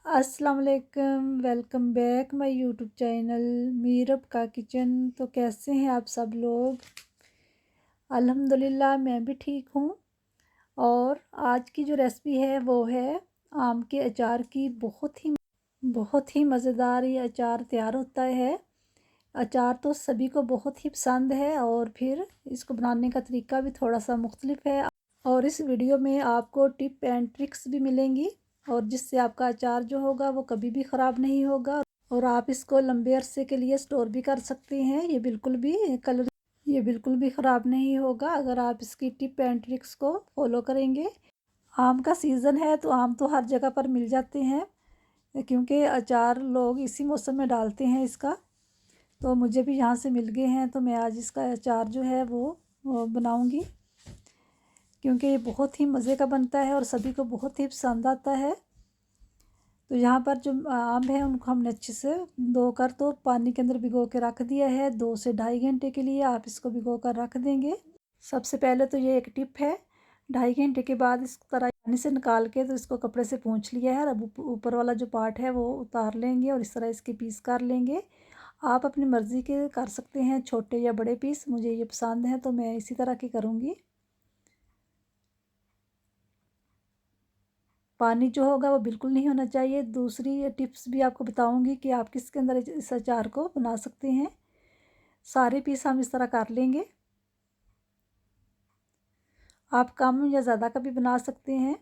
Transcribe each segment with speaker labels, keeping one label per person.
Speaker 1: अस्सलाम वालेकुम, welcome back my YouTube channel Meerab का किचन। तो कैसे हैं आप सब लोग? अल्हम्दुलिल्लाह मैं भी ठीक हूँ। और आज की जो रेसिपी है वो है आम के अचार की। बहुत ही मज़ेदार ये अचार तैयार होता है। अचार तो सभी को बहुत ही पसंद है और फिर इसको बनाने का तरीका भी थोड़ा सा मुख्तलिफ है। और इस वीडियो में आपको टिप एंड ट्रिक्स भी मिलेंगी और जिससे आपका अचार जो होगा वो कभी भी ख़राब नहीं होगा। और आप इसको लंबे अरसे के लिए स्टोर भी कर सकते हैं। ये बिल्कुल भी ख़राब नहीं होगा अगर आप इसकी टिप एंड ट्रिक्स को फॉलो करेंगे। आम का सीज़न है तो आम तो हर जगह पर मिल जाते हैं, क्योंकि अचार लोग इसी मौसम में डालते हैं इसका। तो मुझे भी यहाँ से मिल गए हैं तो मैं आज इसका अचार जो है वो बनाऊँगी, क्योंकि ये बहुत ही मज़े का बनता है और सभी को बहुत ही पसंद आता है। तो यहाँ पर जो आम है उनको हमने अच्छे से धोकर तो पानी के अंदर भिगो के रख दिया है। 2 से ढाई घंटे के लिए आप इसको भिगो कर रख देंगे। सबसे पहले तो ये एक टिप है, 2.5 घंटे के बाद इस तरह पानी से निकाल के तो इसको कपड़े से पोंछ लिया है। और अब ऊपर वाला जो पार्ट है वो उतार लेंगे और इस तरह इसके पीस कर लेंगे। आप अपनी मर्ज़ी के कर सकते हैं, छोटे या बड़े पीस। मुझे ये पसंद है तो मैं इसी तरह की करूँगी। पानी जो होगा वो बिल्कुल नहीं होना चाहिए। दूसरी टिप्स भी आपको बताऊंगी कि आप किसके अंदर इस अचार को बना सकते हैं। सारे पीस हम इस तरह कर लेंगे। आप कम या ज़्यादा का भी बना सकते हैं।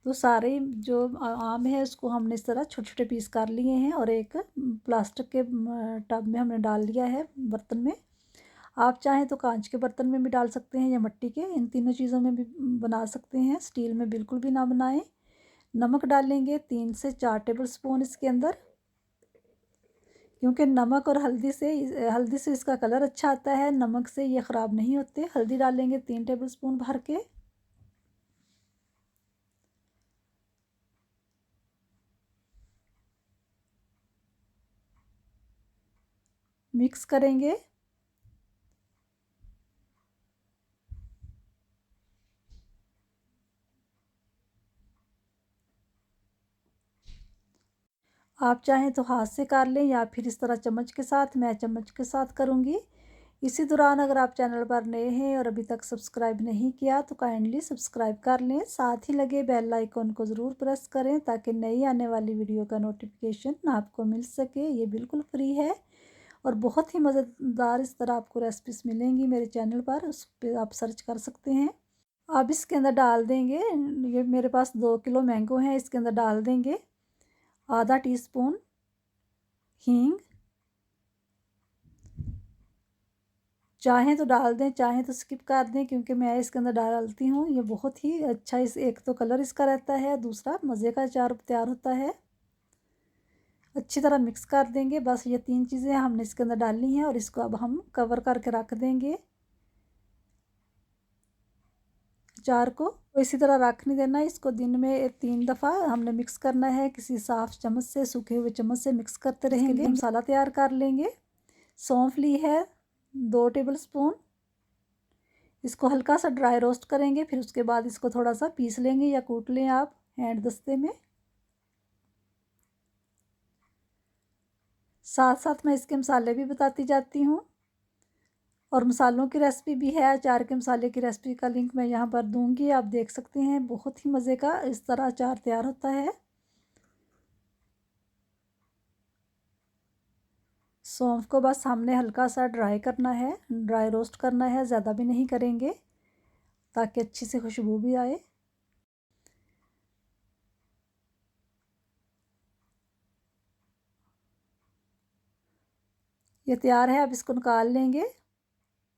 Speaker 1: तो सारे जो आम है उसको हमने इस तरह छोटे छोटे पीस कर लिए हैं और एक प्लास्टिक के टब में हमने डाल लिया है, बर्तन में। आप चाहें तो कांच के बर्तन में भी डाल सकते हैं या मिट्टी के, इन तीनों चीज़ों में भी बना सकते हैं। स्टील में बिल्कुल भी ना बनाएं। नमक डालेंगे 3 से 4 टेबल स्पून इसके अंदर, क्योंकि नमक और हल्दी से इसका कलर अच्छा आता है। नमक से ये ख़राब नहीं होते। हल्दी डालेंगे 3 टेबल स्पून भर के। मिक्स करेंगे। आप चाहें तो हाथ से कर लें या फिर इस तरह चम्मच के साथ। मैं चम्मच के साथ करूँगी। इसी दौरान अगर आप चैनल पर नए हैं और अभी तक सब्सक्राइब नहीं किया तो काइंडली सब्सक्राइब कर लें। साथ ही लगे बेल आइकन को ज़रूर प्रेस करें ताकि नई आने वाली वीडियो का नोटिफिकेशन आपको मिल सके। ये बिल्कुल फ्री है और बहुत ही मज़ेदार इस तरह आपको रेसिपीज़ मिलेंगी मेरे चैनल पर, उस पर आप सर्च कर सकते हैं। अब इसके अंदर डाल देंगे, ये मेरे पास 2 किलो मैंगो हैं, इसके अंदर डाल देंगे आधा टीस्पून हींग। चाहें तो डाल दें, चाहें तो स्किप कर दें, क्योंकि मैं इसके अंदर डालती हूँ। ये बहुत ही अच्छा, इस एक तो कलर इसका रहता है, दूसरा मज़े का अचार तैयार होता है। अच्छी तरह मिक्स कर देंगे। बस ये 3 चीज़ें हमने इसके अंदर डालनी हैं और इसको अब हम कवर करके रख देंगे अचार को। तो इसी तरह रख नहीं देना इसको। दिन में 3 दफ़ा हमने मिक्स करना है। किसी साफ़ चम्मच से, सूखे हुए चम्मच से मिक्स करते रहेंगे। मसाला तैयार कर लेंगे। सौंफ ली है 2 टेबल स्पून। इसको हल्का सा ड्राई रोस्ट करेंगे, फिर उसके बाद इसको थोड़ा सा पीस लेंगे या कूट लें आप हैंड दस्ते में। साथ साथ मैं इसके मसाले भी बताती जाती हूँ और मसालों की रेसिपी भी है। अचार के मसाले की रेसिपी का लिंक मैं यहाँ पर दूंगी, आप देख सकते हैं। बहुत ही मज़े का इस तरह अचार तैयार होता है। सौंफ को बस हमने हल्का सा ड्राई करना है, ड्राई रोस्ट करना है, ज़्यादा भी नहीं करेंगे ताकि अच्छी सी खुशबू भी आए। ये तैयार है, अब इसको निकाल लेंगे।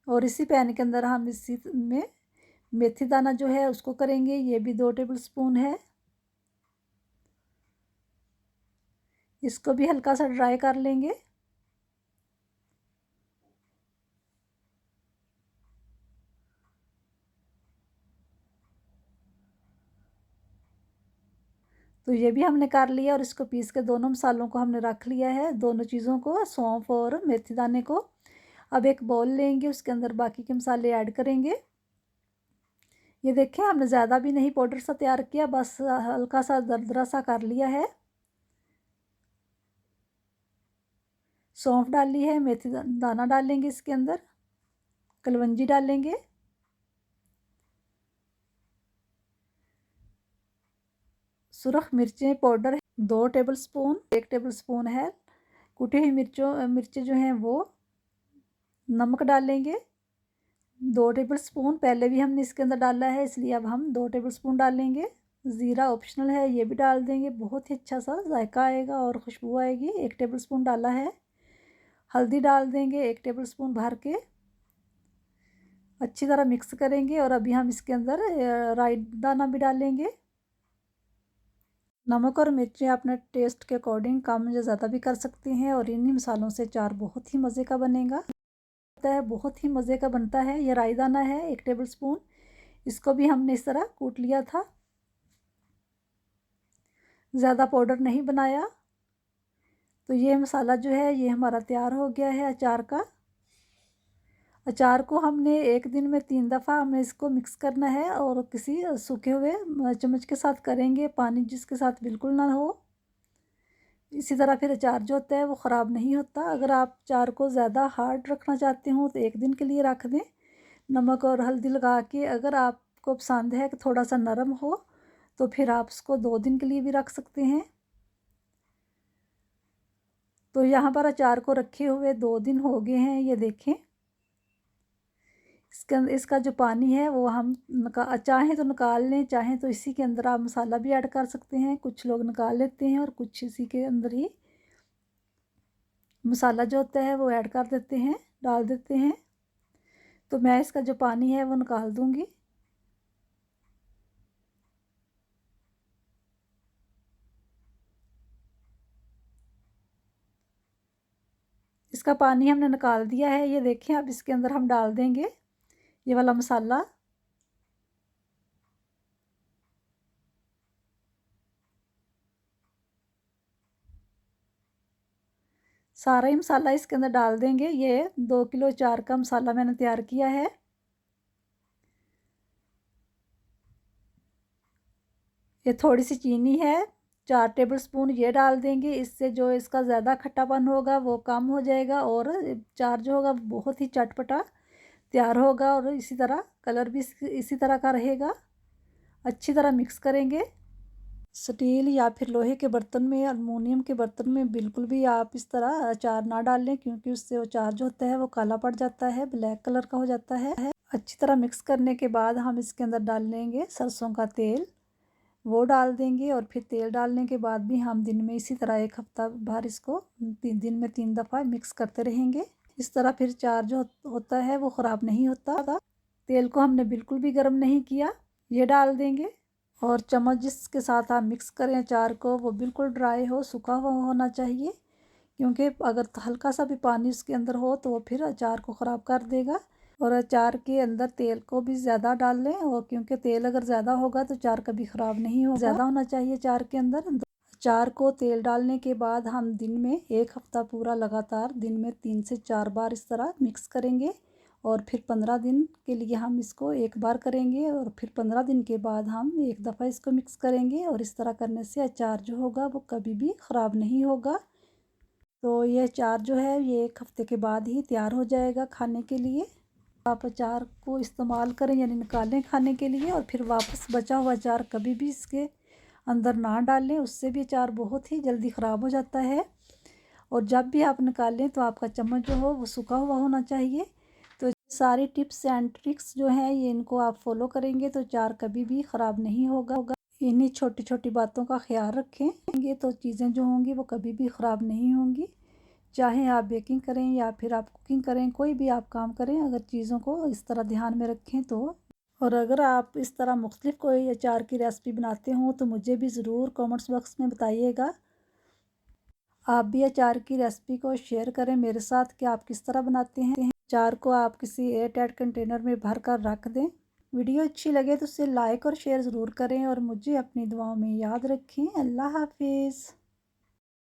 Speaker 1: और इसी पैन के अंदर हम इसी में मेथी दाना जो है उसको करेंगे। ये भी 2 टेबल स्पून है। इसको भी हल्का सा ड्राई कर लेंगे। तो ये भी हमने कर लिया और इसको पीस के दोनों मसालों को हमने रख लिया है, दोनों चीज़ों को, सौंफ और मेथी दाने को। अब एक बाउल लेंगे, उसके अंदर बाकी के मसाले ऐड करेंगे। ये देखें, हमने ज़्यादा भी नहीं पाउडर सा तैयार किया, बस हल्का सा दरदरा सा कर लिया है। सौंफ डाली है, मेथी दाना डालेंगे इसके अंदर, कलवंजी डालेंगे, सुरख मिर्चें पाउडर 2 टेबलस्पून, 1 टेबलस्पून है कुटी हुई मिर्चें जो हैं वो। नमक डालेंगे 2 टेबलस्पून, पहले भी हमने इसके अंदर डाला है इसलिए अब हम 2 टेबलस्पून डालेंगे। ज़ीरा ऑप्शनल है, ये भी डाल देंगे, बहुत ही अच्छा सा जायका आएगा और खुशबू आएगी। 1 टेबलस्पून डाला है। हल्दी डाल देंगे 1 टेबलस्पून भर के, अच्छी तरह मिक्स करेंगे। और अभी हम इसके अंदर राई दाना भी डालेंगे। नमक और मिर्चें अपने टेस्ट के अकॉर्डिंग कम या ज़्यादा भी कर सकते हैं। और इन्हीं मसालों से अचार बहुत ही मज़े का बनेगा, बहुत ही मज़े का बनता है। ये राई दाना है 1 टेबलस्पून, इसको भी हमने इस तरह कूट लिया था, ज़्यादा पाउडर नहीं बनाया। तो ये मसाला जो है ये हमारा तैयार हो गया है अचार का। अचार को हमने एक दिन में 3 दफ़ा हमें इसको मिक्स करना है और किसी सूखे हुए चम्मच के साथ करेंगे, पानी जिसके साथ बिल्कुल ना हो। इसी तरह फिर अचार जो होता है वो ख़राब नहीं होता। अगर आप अचार को ज़्यादा हार्ड रखना चाहते हो तो 1 दिन के लिए रख दें, नमक और हल्दी लगा के। अगर आपको पसंद है कि थोड़ा सा नरम हो तो फिर आप इसको 2 दिन के लिए भी रख सकते हैं। तो यहाँ पर अचार को रखे हुए 2 दिन हो गए हैं, ये देखें। इसका जो पानी है वो हम चाहें तो निकाल लें, चाहें तो इसी के अंदर आप मसाला भी ऐड कर सकते हैं। कुछ लोग निकाल लेते हैं और कुछ इसी के अंदर ही मसाला जो होता है वो ऐड कर देते हैं, डाल देते हैं। तो मैं इसका जो पानी है वो निकाल दूंगी। इसका पानी हमने निकाल दिया है, ये देखें। अब इसके अंदर हम डाल देंगे ये वाला मसाला। सारा ही मसाला इसके अंदर डाल देंगे। ये 2 किलो अचार का मसाला मैंने तैयार किया है। ये थोड़ी सी चीनी है 4 टेबलस्पून, ये डाल देंगे। इससे जो इसका ज़्यादा खट्टापन होगा वो कम हो जाएगा और अचार जो होगा बहुत ही चटपटा तैयार होगा। और इसी तरह कलर भी इसी तरह का रहेगा। अच्छी तरह मिक्स करेंगे। स्टील या फिर लोहे के बर्तन में, अल्मुनियम के बर्तन में बिल्कुल भी आप इस तरह अचार ना डालें, क्योंकि उससे अचार जो होता है वो काला पड़ जाता है, ब्लैक कलर का हो जाता है। अच्छी तरह मिक्स करने के बाद हम इसके अंदर डाल लेंगे सरसों का तेल, वो डाल देंगे। और फिर तेल डालने के बाद भी हम दिन में इसी तरह 1 हफ्ता भर इसको दिन में 3 दफ़ा मिक्स करते रहेंगे। इस तरह फिर अचार जो होता है वो ख़राब नहीं होता। तेल को हमने बिल्कुल भी गर्म नहीं किया। ये डाल देंगे और चम्मच जिसके साथ आप मिक्स करें अचार को वो बिल्कुल ड्राई हो, सूखा होना चाहिए। क्योंकि अगर हल्का सा भी पानी उसके अंदर हो तो वो फिर अचार को ख़राब कर देगा। और अचार के अंदर तेल को भी ज़्यादा डाल लें, और क्योंकि तेल अगर ज़्यादा होगा तो अचार कभी ख़राब नहीं होगा। ज़्यादा होना चाहिए अचार के अंदर। अचार को तेल डालने के बाद हम दिन में 1 हफ्ता पूरा लगातार दिन में 3 से 4 बार इस तरह मिक्स करेंगे। और फिर 15 दिन के लिए हम इसको 1 बार करेंगे और फिर 15 दिन के बाद हम 1 दफ़ा इसको मिक्स करेंगे। और इस तरह करने से अचार जो होगा वो कभी भी ख़राब नहीं होगा। तो ये अचार जो है ये 1 हफ्ते के बाद ही तैयार हो जाएगा खाने के लिए। आप अचार को इस्तेमाल करें, यानी निकालें खाने के लिए, और फिर वापस बचा हुआ अचार कभी भी इसके अंदर ना डालें, उससे भी अचार बहुत ही जल्दी ख़राब हो जाता है। और जब भी आप निकालें तो आपका चम्मच जो हो वो सूखा हुआ होना चाहिए। तो सारी टिप्स एंड ट्रिक्स जो हैं ये इनको आप फॉलो करेंगे तो अचार कभी भी ख़राब नहीं होगा। इन्हीं छोटी छोटी बातों का ख्याल रखेंगे तो चीज़ें जो होंगी वो कभी भी ख़राब नहीं होंगी। चाहे आप बेकिंग करें या फिर आप कुकिंग करें, कोई भी आप काम करें, अगर चीज़ों को इस तरह ध्यान में रखें तो। और अगर आप इस तरह मुख्तलिफ कोई अचार की रेसिपी बनाते हों तो मुझे भी ज़रूर कमेंट्स बॉक्स में बताइएगा। आप भी अचार की रेसिपी को शेयर करें मेरे साथ कि आप किस तरह बनाते हैं। अचार को आप किसी एयर टाइट कंटेनर में भर कर रख दें वीडियो अच्छी लगे तो उसे लाइक और शेयर ज़रूर करें और मुझे अपनी दुआओं में याद रखें। अल्लाह हाफिज़।